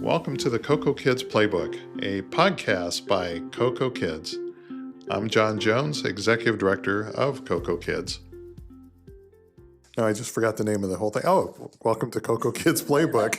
Welcome to the CocoKids Playbook, a podcast by CocoKids. I'm John Jones, Executive Director of CocoKids. No, I just forgot the name of the whole thing. Oh, welcome to CocoKids Playbook.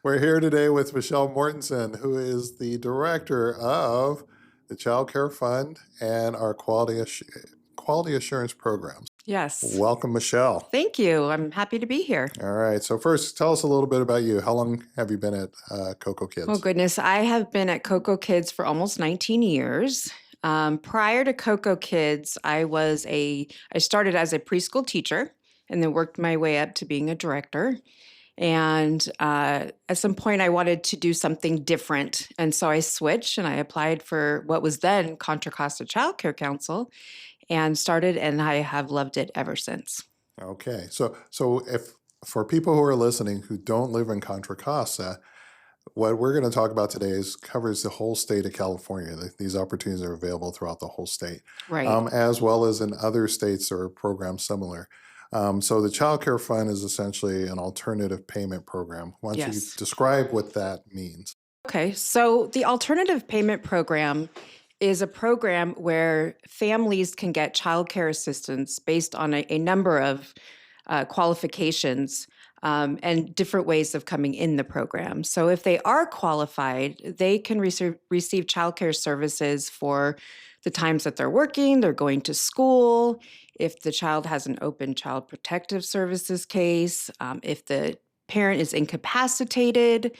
We're here today with Michelle Mortenson, who is the Director of the Child Care Fund and our Quality Assurance Programs. Yes. Welcome, Michelle. Thank you. I'm happy to be here. All right. So first, tell us a little bit about you. How long have you been at CocoKids? Oh, goodness. I have been at CocoKids for almost 19 years. Prior to CocoKids, I started as a preschool teacher and then worked my way up to being a director. And at some point, I wanted to do something different. And so I switched and I applied for what was then Contra Costa Child Care Council and started, and I have loved it ever since. Okay. So if for people who are listening who don't live in Contra Costa, what we're going to talk about today covers the whole state of California. These opportunities are available throughout the whole state, Right. As well as in other states or programs similar. So the Child Care Fund is essentially an alternative payment program. Why don't you describe what that means? Okay, so the alternative payment program is a program where families can get child care assistance based on a number of qualifications and different ways of coming in the program. So if they are qualified, they can receive child care services for the times that they're working, they're going to school, if the child has an open child protective services case, if the parent is incapacitated,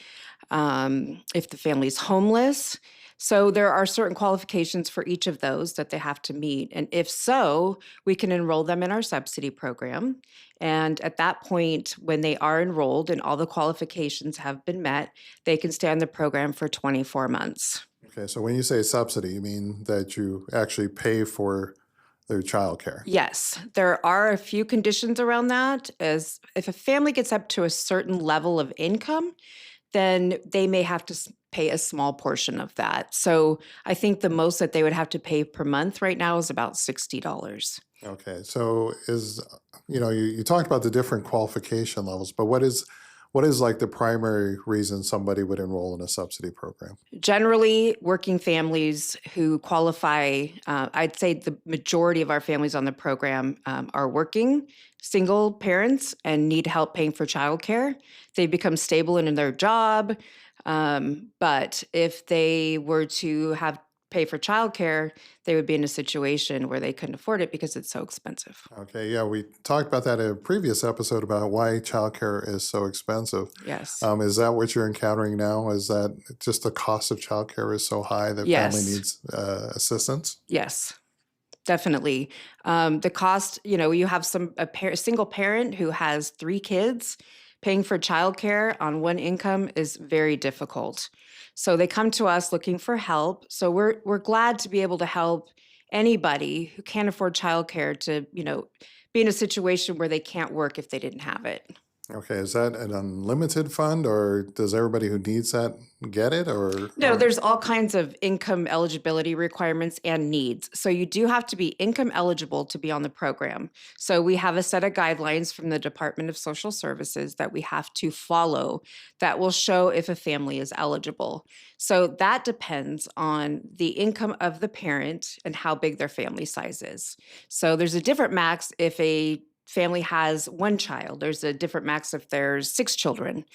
if the family's homeless. So there are certain qualifications for each of those that they have to meet. And if so, we can enroll them in our subsidy program. And at that point, when they are enrolled and all the qualifications have been met, they can stay on the program for 24 months. Okay, so when you say subsidy, you mean that you actually pay for their child care? Yes, there are a few conditions around that. As if a family gets up to a certain level of income, then they may have to pay a small portion of that. So I think the most that they would have to pay per month right now is about $60. Okay, so you talked about the different qualification levels, but what is like the primary reason somebody would enroll in a subsidy program? Generally, working families who qualify, I'd say the majority of our families on the program are working, single parents, and need help paying for childcare. They become stable in their job, but if they were to pay for childcare, they would be in a situation where they couldn't afford it because it's so expensive. Okay, yeah, we talked about that in a previous episode about why childcare is so expensive. Yes. Is that what you're encountering now? Is that just the cost of childcare is so high that family needs assistance? Yes, definitely. The cost, you have a single parent who has 3 kids. Paying for childcare on one income is very difficult. So they come to us looking for help. So we're glad to be able to help anybody who can't afford childcare to, be in a situation where they can't work if they didn't have it. Okay, is that an unlimited fund, or does everybody who needs that get it? No, there's all kinds of income eligibility requirements and needs. So you do have to be income eligible to be on the program. So we have a set of guidelines from the Department of Social Services that we have to follow that will show if a family is eligible. So that depends on the income of the parent and how big their family size is. So there's a different max if a family has 1 child. There's a different max if there's 6 children.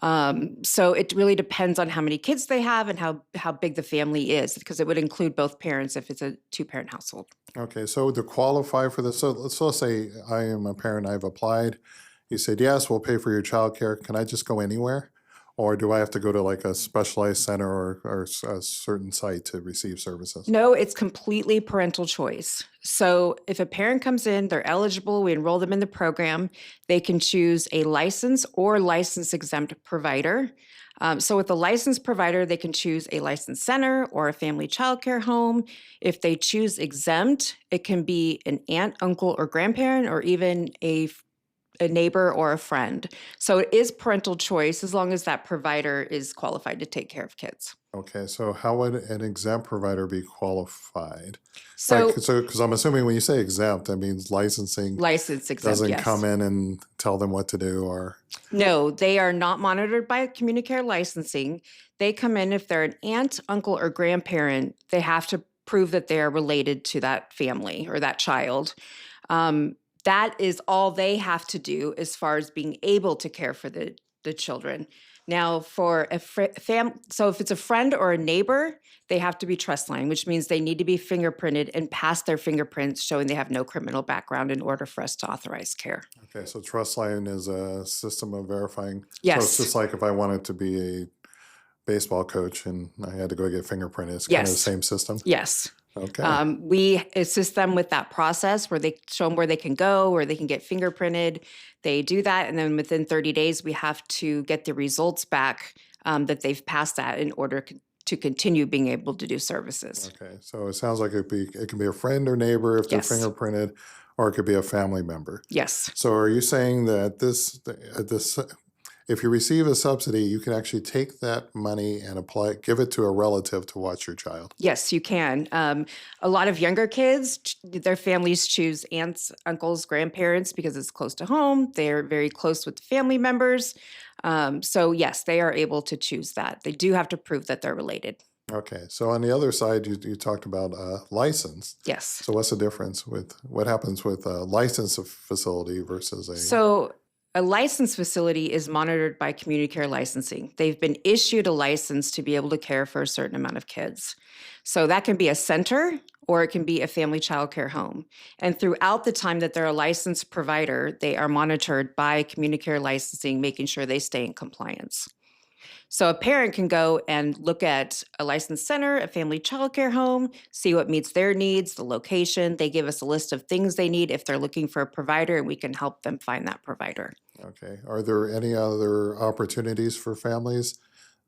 So it really depends on how many kids they have and how big the family is, because it would include both parents if it's a 2-parent household. Okay, so to qualify for this, so let's say I am a parent, I've applied. You said, yes, we'll pay for your child care. Can I just go anywhere? Or do I have to go to like a specialized center or a certain site to receive services? No, it's completely parental choice. So if a parent comes in, they're eligible, we enroll them in the program, they can choose a license or license exempt provider. So with a licensed provider, they can choose a licensed center or a family childcare home. If they choose exempt, it can be an aunt, uncle, or grandparent, or even a a neighbor or a friend. So it is parental choice as long as that provider is qualified to take care of kids. Okay, so how would an exempt provider be qualified? Like, So so because I'm assuming when you say exempt, that means licensing license exempt, doesn't yes. come in and tell them what to do, or No, they are not monitored by communicare licensing. They come in if they're an aunt, uncle, or grandparent, they have to prove that they are related to that family or that child. That is all they have to do as far as being able to care for the children. Now, for a so if it's a friend or a neighbor, they have to be trust line, which means they need to be fingerprinted and pass their fingerprints showing they have no criminal background in order for us to authorize care. okay, so trust line is a system of verifying. So it's Yes. just like if I wanted to be a baseball coach and I had to go get fingerprinted, it's kind of the Yes. same system. Yes. Okay. We assist them with that process where they show them where they can go, where they can get fingerprinted. They do that. And then within 30 days, we have to get the results back that they've passed that in order to continue being able to do services. Okay, so it sounds like it can be a friend or neighbor if they're Yes. fingerprinted, or it could be a family member. Yes. So are you saying that this if you receive a subsidy, you can actually take that money and give it to a relative to watch your child? Yes, you can. A lot of younger kids, their families choose aunts, uncles, grandparents because it's close to home. They're very close with the family members. So, yes, they are able to choose that. They do have to prove that they're related. Okay, so on the other side, you talked about license. Yes. So what's the difference with what happens with a licensed facility versus a? So, a licensed facility is monitored by community care licensing. They've been issued a license to be able to care for a certain amount of kids. So that can be a center or it can be a family child care home. And throughout the time that they're a licensed provider, they are monitored by community care licensing, making sure they stay in compliance. So a parent can go and look at a licensed center, a family child care home, see what meets their needs, the location. They give us a list of things they need if they're looking for a provider, and we can help them find that provider. Okay, are there any other opportunities for families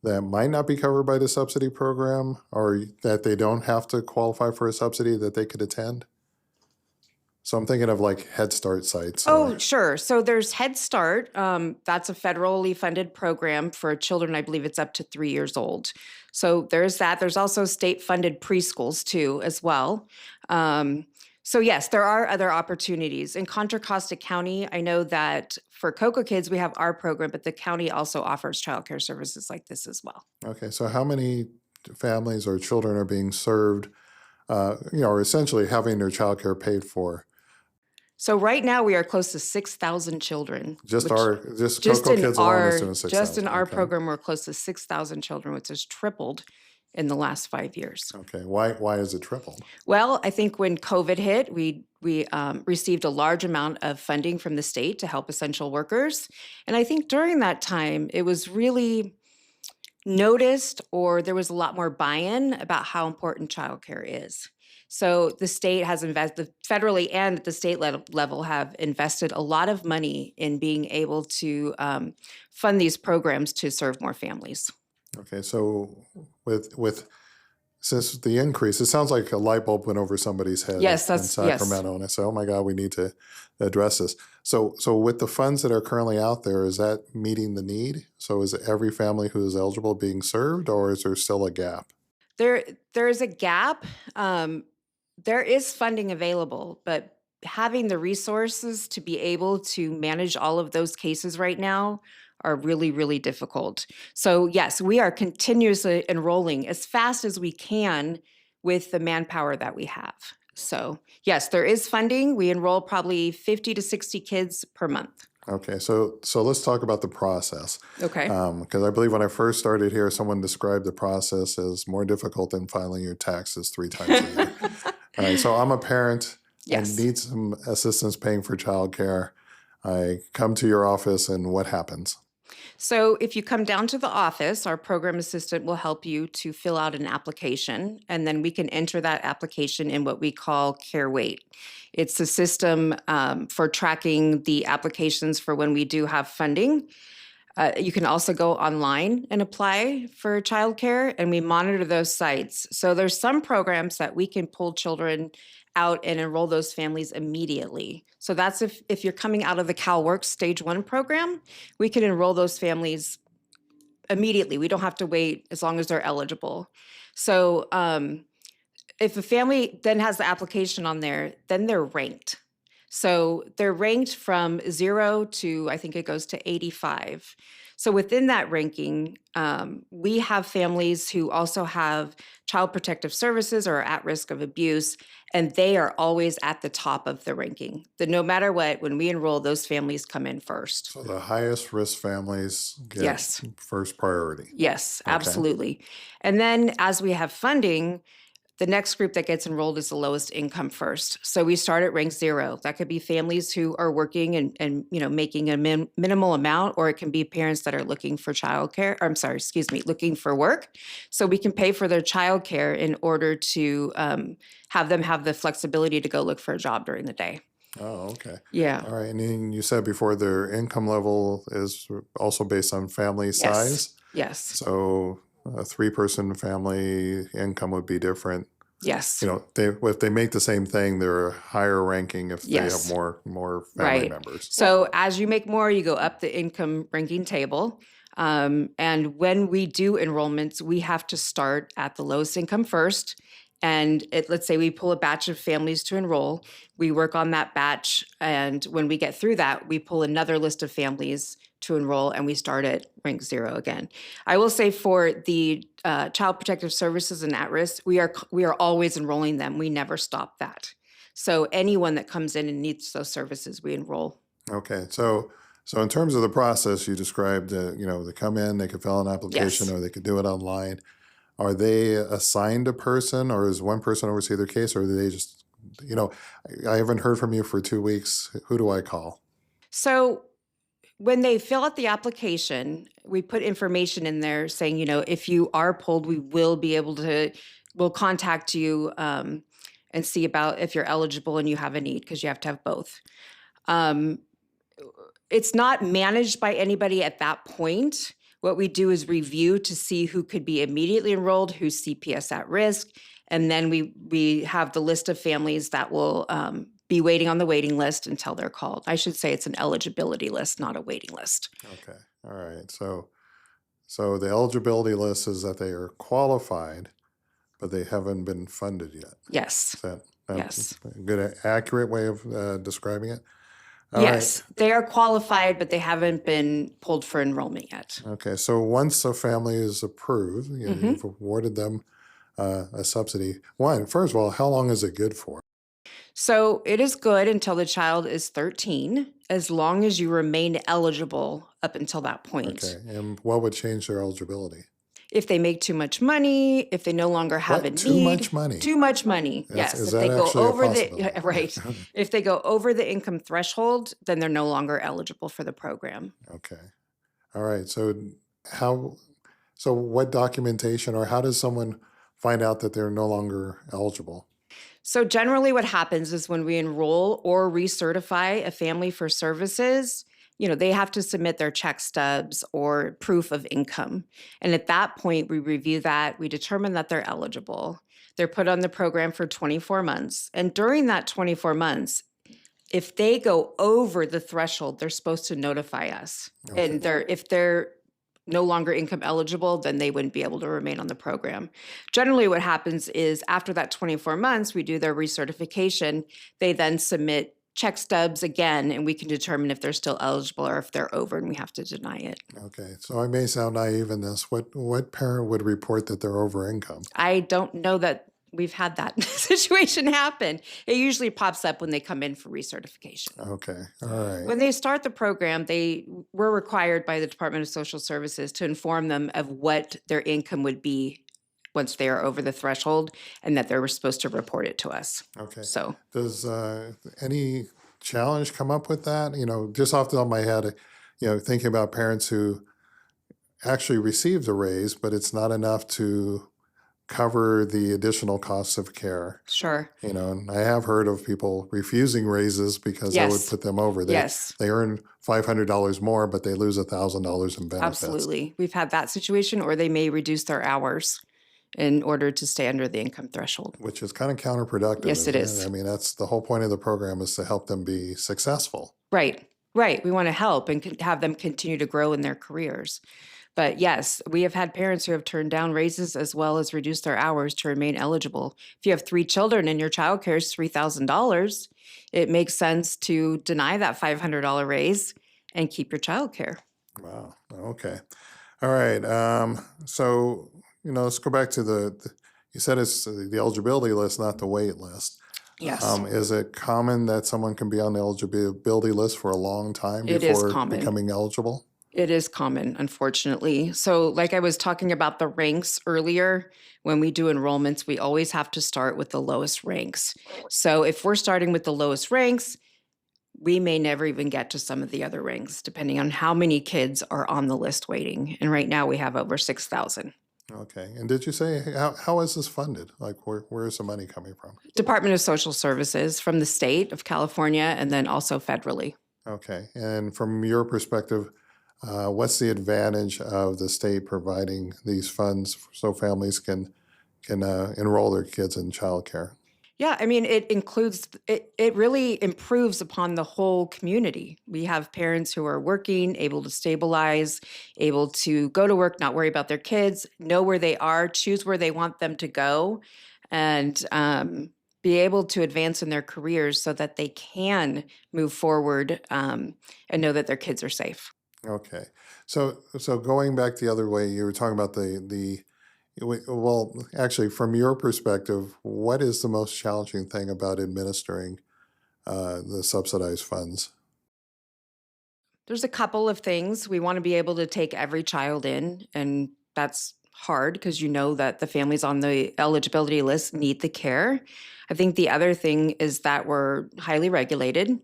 that might not be covered by the subsidy program, or that they don't have to qualify for a subsidy that they could attend? So I'm thinking of like Head Start sites. Oh, sure. So there's Head Start. That's a federally funded program for children. I believe it's up to 3 years old. So there's that. There's also state funded preschools too, as well. So yes, there are other opportunities. In Contra Costa County, I know that for CocoKids, we have our program, but the county also offers childcare services like this as well. Okay, so how many families or children are being served, or essentially having their childcare paid for? So right now we are close to 6,000 children. Just just Coco in Kids alone is our doing 6,000. just in our Okay. program, we're close to 6,000 children, which has tripled in the last 5 years. Okay, why is it tripled? Well, I think when COVID hit, we received a large amount of funding from the state to help essential workers, and I think during that time it was really noticed, or there was a lot more buy-in about how important childcare is. So the state has invested, federally and at the state level, have invested a lot of money in being able to fund these programs to serve more families. Okay, so with since the increase, it sounds like a light bulb went over somebody's head Yes, in that's yes. Sacramento, and I said, "Oh my God, we need to address this." So with the funds that are currently out there, is that meeting the need? So is every family who is eligible being served, or is there still a gap? There is a gap. There is funding available, but having the resources to be able to manage all of those cases right now are really, really difficult. So yes, we are continuously enrolling as fast as we can with the manpower that we have. So yes, there is funding. We enroll probably 50 to 60 kids per month. Okay, so let's talk about the process. Okay. Because I believe when I first started here, someone described the process as more difficult than filing your taxes 3 times a year. All right, so I'm a parent Yes. and need some assistance paying for childcare. I come to your office, and what happens? So if you come down to the office, our program assistant will help you to fill out an application, and then we can enter that application in what we call Care Wait. It's a system for tracking the applications for when we do have funding. You can also go online and apply for childcare, and we monitor those sites. So there's some programs that we can pull children out and enroll those families immediately. So that's if you're coming out of the CalWorks Stage 1 program, we can enroll those families immediately. We don't have to wait as long as they're eligible. So if a family then has the application on there, then they're ranked. So they're ranked from 0 to, I think it goes to 85. So within that ranking, we have families who also have child protective services or are at risk of abuse, and they are always at the top of the ranking. No matter what, when we enroll, those families come in first. So the highest risk families get Yes. first priority. Yes, Okay. absolutely. And then as we have funding, the next group that gets enrolled is the lowest income first. So we start at rank 0. That could be families who are working and making a minimal amount, or it can be parents that are looking for childcare. Looking for work. So we can pay for their childcare in order to have them have the flexibility to go look for a job during the day. Oh, okay. Yeah. All right. And then you said before their income level is also based on family size. Yes. So a 3-person family income would be different. Yes. If they make the same thing, they're a higher ranking if they have more family members. So as you make more, you go up the income ranking table. And when we do enrollments, we have to start at the lowest income first. And let's say we pull a batch of families to enroll. We work on that batch. And when we get through that, we pull another list of families to enroll, and we start at rank 0 again. I will say for the Child Protective Services and at-risk, we are always enrolling them. We never stop that. So anyone that comes in and needs those services, we enroll. Okay. So in terms of the process, you described, they come in, they could fill out an application, Yes. or they could do it online. Are they assigned a person, or is one person oversee their case, or do they just, I haven't heard from you for 2 weeks. Who do I call? So when they fill out the application, we put information in there saying, if you are pulled, we'll contact you and see about if you're eligible and you have a need, because you have to have both. It's not managed by anybody at that point. What we do is review to see who could be immediately enrolled, who's CPS at risk, and then we have the list of families that will be waiting on the waiting list until they're called. I should say it's an eligibility list, not a waiting list. Okay. All right. So the eligibility list is that they are qualified, but they haven't been funded yet. Yes. Is that Yes. a good, accurate way of describing it? All yes. Right. They are qualified, but they haven't been pulled for enrollment yet. Okay. So once a family is approved, you've awarded them a subsidy. First of all, how long is it good for? So it is good until the child is 13, as long as you remain eligible up until that point. Okay. And what would change their eligibility? If they make too much money, if they no longer have a need. Too much money? Too much money, yes. Is that actually a possibility? Right. If they go over the income threshold, then they're no longer eligible for the program. Okay. All right. So what documentation, or how does someone find out that they're no longer eligible? So generally what happens is when we enroll or recertify a family for services, they have to submit their check stubs or proof of income. And at that point, we review that. We determine that they're eligible. They're put on the program for 24 months. And during that 24 months, if they go over the threshold, they're supposed to notify us. Okay. And if they're no longer income eligible, then they wouldn't be able to remain on the program. Generally, what happens is after that 24 months, we do their recertification. They then submit check stubs again, and we can determine if they're still eligible or if they're over, and we have to deny it. Okay. So I may sound naive in this. What parent would report that they're over income? I don't know that we've had that situation happen. It usually pops up when they come in for recertification. Okay. All right. When they start the program, we're required by the Department of Social Services to inform them of what their income would be once they are over the threshold, and that they're supposed to report it to us. Okay. So does any challenge come up with that? Just off the top of my head, thinking about parents who actually received a raise, but it's not enough to cover the additional costs of care. Sure. And I have heard of people refusing raises because that would put them over. They earn $500 more, but they lose $1,000 in benefits. Absolutely. We've had that situation, or they may reduce their hours in order to stay under the income threshold. Which is kind of counterproductive, Yes, it isn't it? is. I mean, that's the whole point of the program, is to help them be successful. Right, right. We want to help and have them continue to grow in their careers. But yes, we have had parents who have turned down raises as well as reduced their hours to remain eligible. If you have 3 children and your child care is $3,000, it makes sense to deny that $500 raise and keep your child care. Wow. Okay. All right. So, let's go back to you said it's the eligibility list, not the wait list. Yes, Is it common that someone can be on the eligibility list for a long time it is before common. becoming eligible? It is common, unfortunately. So, like I was talking about the ranks earlier, when we do enrollments, we always have to start with the lowest ranks. So, if we're starting with the lowest ranks, we may never even get to some of the other ranks, depending on how many kids are on the list waiting. And right now we have over 6,000. Okay. And did you say how is this funded? Like, where is the money coming from? Department of Social Services from the state of California, and then also federally. Okay. And from your perspective, what's the advantage of the state providing these funds so families can enroll their kids in childcare? Yeah, I mean, it really improves upon the whole community. We have parents who are working, able to stabilize, able to go to work, not worry about their kids, know where they are, choose where they want them to go, and be able to advance in their careers so that they can move forward and know that their kids are safe. Okay. So going back the other way, you were talking about well, actually, from your perspective, what is the most challenging thing about administering the subsidized funds? There's a couple of things. We want to be able to take every child in, and that's hard because you know that the families on the eligibility list need the care. I think the other thing is that we're highly regulated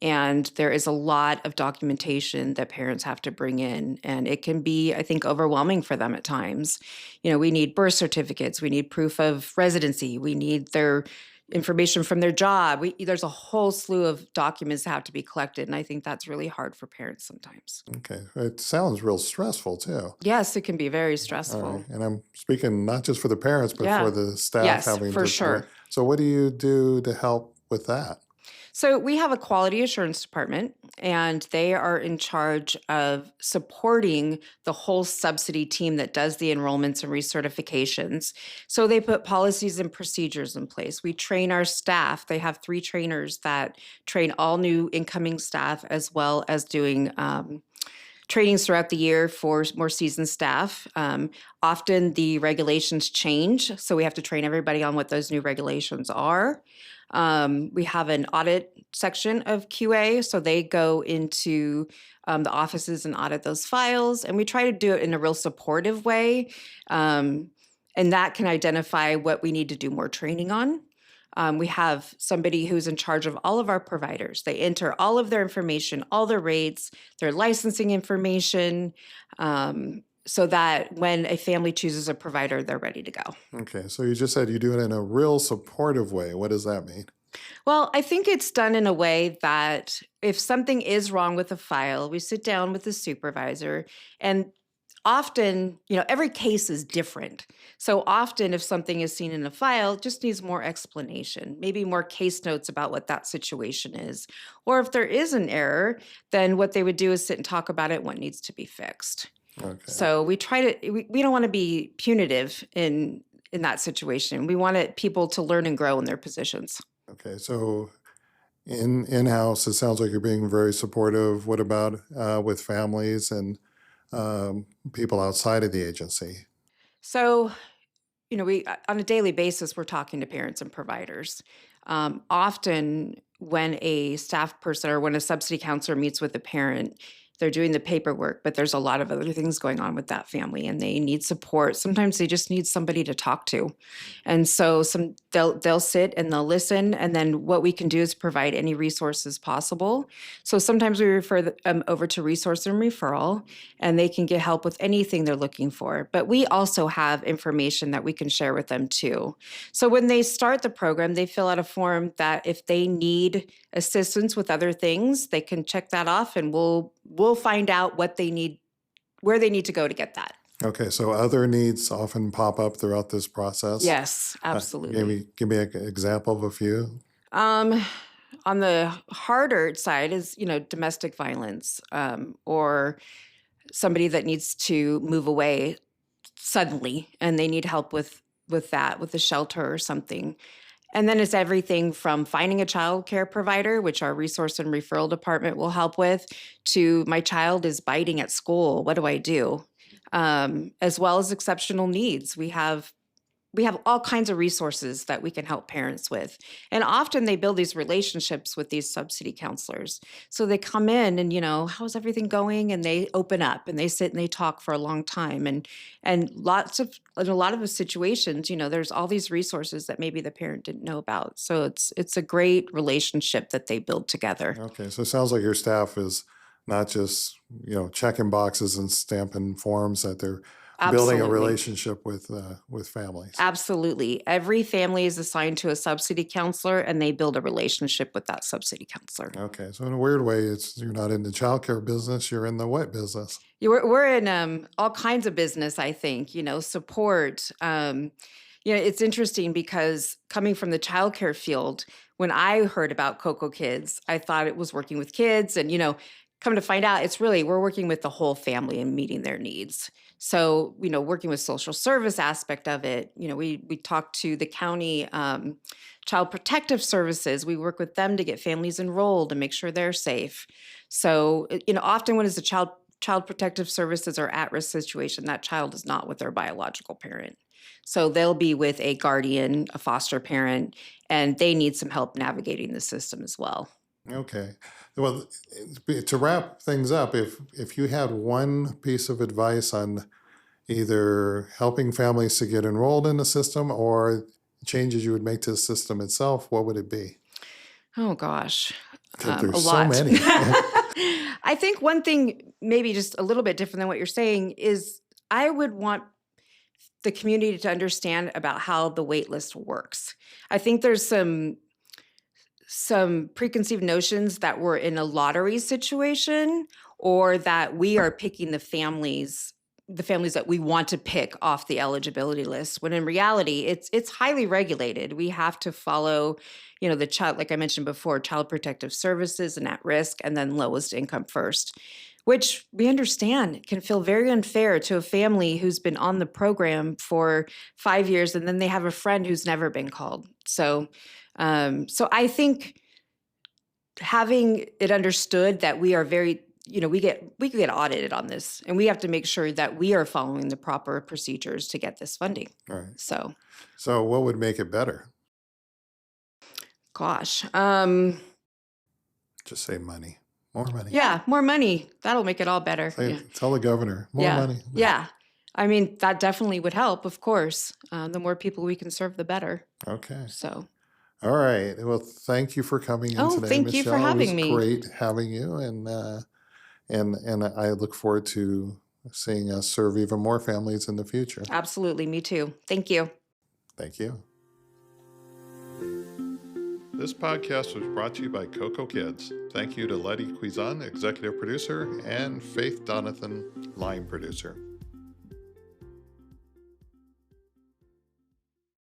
and there is a lot of documentation that parents have to bring in, and it can be, I think, overwhelming for them at times. We need birth certificates, we need proof of residency, we need their information from their job. There's a whole slew of documents that have to be collected, and I think that's really hard for parents sometimes. Okay. It sounds real stressful too. Yes, it can be very All right. stressful. And I'm speaking not just for the parents, but Yeah. for the staff Yes, having for to. sure. So what do you do to help with that? So we have a quality assurance department, and they are in charge of supporting the whole subsidy team that does the enrollments and recertifications. So they put policies and procedures in place. We train our staff. They have 3 trainers that train all new incoming staff, as well as doing trainings throughout the year for more seasoned staff. Often the regulations change, so we have to train everybody on what those new regulations are. We have an audit section of QA, so they go into the offices and audit those files, and we try to do it in a real supportive way. And that can identify what we need to do more training on. We have somebody who's in charge of all of our providers. They enter all of their information, all their rates, their licensing information, so that when a family chooses a provider, they're ready to go. Okay. So you just said you do it in a real supportive way. What does that mean? Well, I think it's done in a way that if something is wrong with a file, we sit down with the supervisor, and often, every case is different. So often if something is seen in a file, it just needs more explanation, maybe more case notes about what that situation is. Or if there is an error, then what they would do is sit and talk about it, what needs to be fixed. Okay. So we don't want to be punitive in that situation. We want people to learn and grow in their positions. Okay. So in-house, it sounds like you're being very supportive. What about with families and people outside of the agency? So, we on a daily basis, we're talking to parents and providers. Often when a staff person or when a subsidy counselor meets with a parent, they're doing the paperwork, but there's a lot of other things going on with that family and they need support. Sometimes they just need somebody to talk to. And so they'll sit and they'll listen, and then what we can do is provide any resources possible. So sometimes we refer them over to resource and referral, and they can get help with anything they're looking for. But we also have information that we can share with them too. So when they start the program, they fill out a form that if they need assistance with other things, they can check that off, and we'll find out what they need, where they need to go to get that. Okay, so other needs often pop up throughout this process. Yes, absolutely. Give me an example of a few. Um, on the harder side is, domestic violence, or somebody that needs to move away suddenly and they need help with that, with the shelter or something. And then it's everything from finding a child care provider, which our resource and referral department will help with, to my child is biting at school. What do I do? As well as exceptional needs. We have all kinds of resources that we can help parents with. And often they build these relationships with these subsidy counselors. So they come in and, how's everything going? And they open up and they sit and they talk for a long time. And in a lot of the situations, there's all these resources that maybe the parent didn't know about. So it's a great relationship that they build together. Okay, so it sounds like your staff is not just, checking boxes and stamping forms, that they're building a Absolutely. relationship with families. Absolutely. Every family is assigned to a subsidy counselor and they build a relationship with that subsidy counselor. Okay, so in a weird way, you're not in the childcare business, you're in the what business? Yeah, we're in all kinds of business, I think, support. It's interesting because coming from the childcare field, when I heard about CocoKids, I thought it was working with kids. And, come to find out, we're working with the whole family and meeting their needs. So, working with social service aspect of it, we talk to the county child protective services. We work with them to get families enrolled and make sure they're safe. So, often when it's a child protective services or at-risk situation, that child is not with their biological parent. So they'll be with a guardian, a foster parent, and they need some help navigating the system as well. Okay. Well, to wrap things up, if you had one piece of advice on either helping families to get enrolled in the system or changes you would make to the system itself, what would it be? Oh gosh, a There's so lot. many. I think one thing, maybe just a little bit different than what you're saying, is I would want the community to understand about how the wait list works. I think there's some preconceived notions that we're in a lottery situation or that we are picking the families that we want to pick off the eligibility list, when in reality it's highly regulated. We have to follow, the child, like I mentioned before, child protective services and at risk, and then lowest income first, which we understand can feel very unfair to a family who's been on the program for 5 years and then they have a friend who's never been called. So I think having it understood that we are very, we could get audited on this, and we have to make sure that we are following the proper procedures to get this funding. All right. So, So what would make it better? gosh, Just say money. More money. yeah, more money. That'll make it all better. Tell the governor, more Yeah. money. Yeah. I mean, that definitely would help, of course. The more people we can serve, the better. Okay. So, All right. Well, thank you for coming in today, thank you Michelle. for having me. It was great having you, and I look forward to seeing us serve even more families in the future. Absolutely. Me too. Thank you. Thank you. This podcast was brought to you by CocoKids. Thank you to Letty Cuizan, executive producer, and Faith Donathan, line producer.